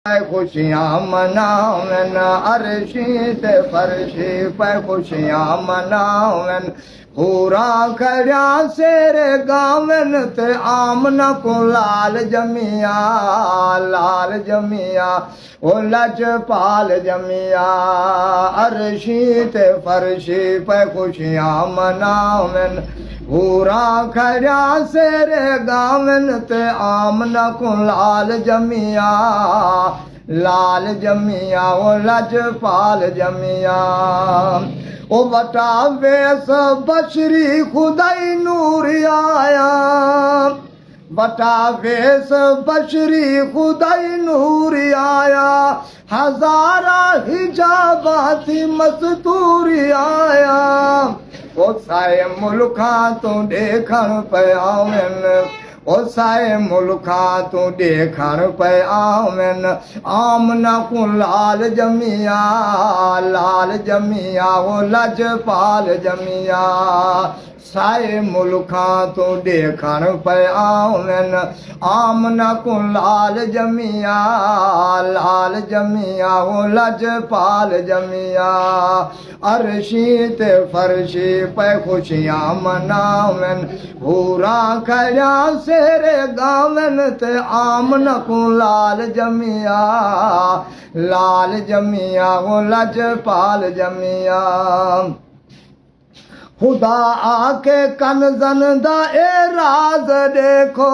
खुशियां मनावन अरशी ते फरशी पे खुशियां मनावन पूरा खड़ा शेर गावन ते आमना को लाल जमिया ओ लजपाल जमिया अरशी ते फरशी पे खुशियां मनावन पूरा खड़ा शेर गावन ते आमना को लाल जमिया ओ लजपाल जमिया ओ बटा वेस बशरी खुदाई नूर आया बटा वेस बशरी खुदाई नूर आया हजारा हिजाबाती मस्तूरी आया ओ साए मुल्खा तू देखण पयावन ओ साए मुल्खा तू देखण पयावन आमना को लाल जमिया ओ लजपाल जमिया साए मुल्खा तू देखण पयावन आमना को लाल जमिया ओ लजपाल जमिया अरशी ते फरशी पे खुशियां मनावन पूरा खड़ा शेर गावन ते आमना को लाल जमिया ओ लजपाल जमिया खुदा आके कनज़न दा ए राज देखो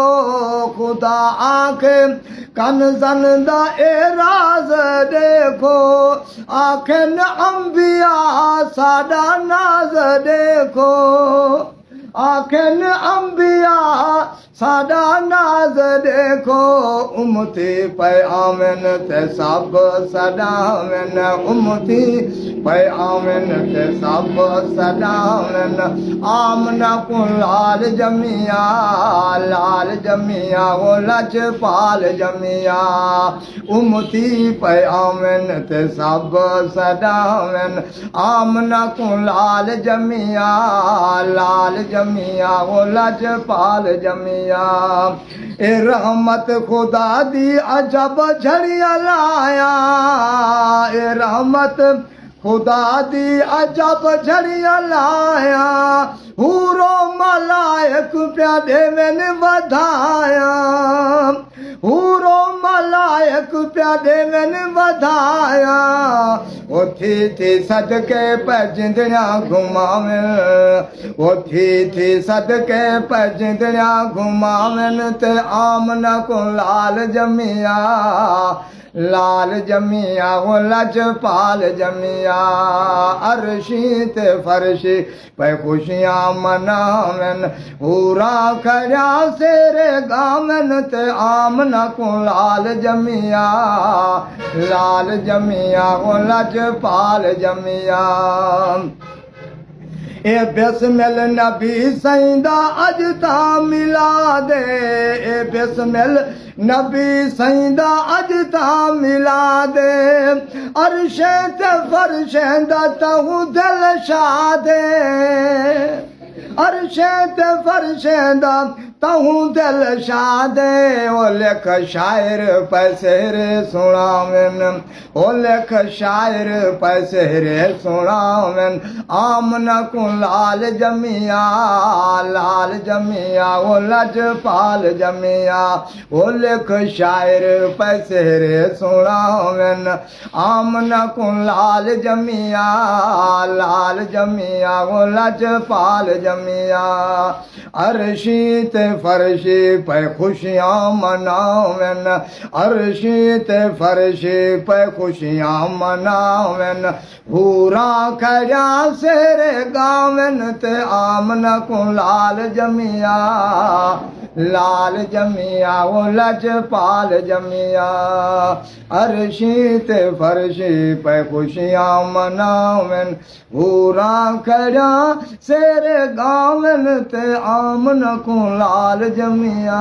खुदा आके कनज़न दा ए राज देखो आखिन अंबिया साडा नाज देखो आखिन अंबिया साडा नाज देखो उम्मती पे आमिन ते सब सदावन उम्मती पे आमिन ते सब सदावन आमना को लाल जमिया ओ लजपाल जमिया उम्मती पे आमिन ते सब सदावन आमना को लाल जमिया ओ लजपाल जमिया ए रहमत खुदा दी अजब झड़िया लाया ए रहमत खुदा दी अजब झड़िया लाया हूरो मलायक प्या देवन वधाया हूरो मलायक प्या देवन वधाया ओ थी सदके पे जिंदड़िया घुमावन ओ थी सदके पे जिंदड़िया घुमावन ते आमना को लाल जमिया ओ लजपाल जमिया अरशी ते फरशी पे खुशियां मनावन पूरा खड़ा शेर गावन ते आमना को लाल जमिया ओ लजपाल जमिया ए बिस्मिल नबी सईंदा अज ता मिला दे ए बिस्मिल नबी सईंदा अज ता मिला दे अरशे ते फरशे दा तहु दिल शादे अरशे ते फरशे दा तहु दिल शादे ओ लेख शायर पैसेर सुनावन ओ लेख शायर पैसेर सुनावन आमना को लाल जमिया ओ लजपाल जमिया ओ लेख शायर पैसेर सुनावन आमना को लाल जमिया ओ लजपाल जमिया अरशी ते फरशी पे खुशियां मनावन अरशी ते फरशी पे खुशियां मनावन पूरा खड़ा शेर गावन ते आमना को लाल जमिया ओ लजपाल जमिया अरशी ते फरशी पे खुशियां मनावन पूरा खड़ा शेर गावन ते आमना को लाल जमिया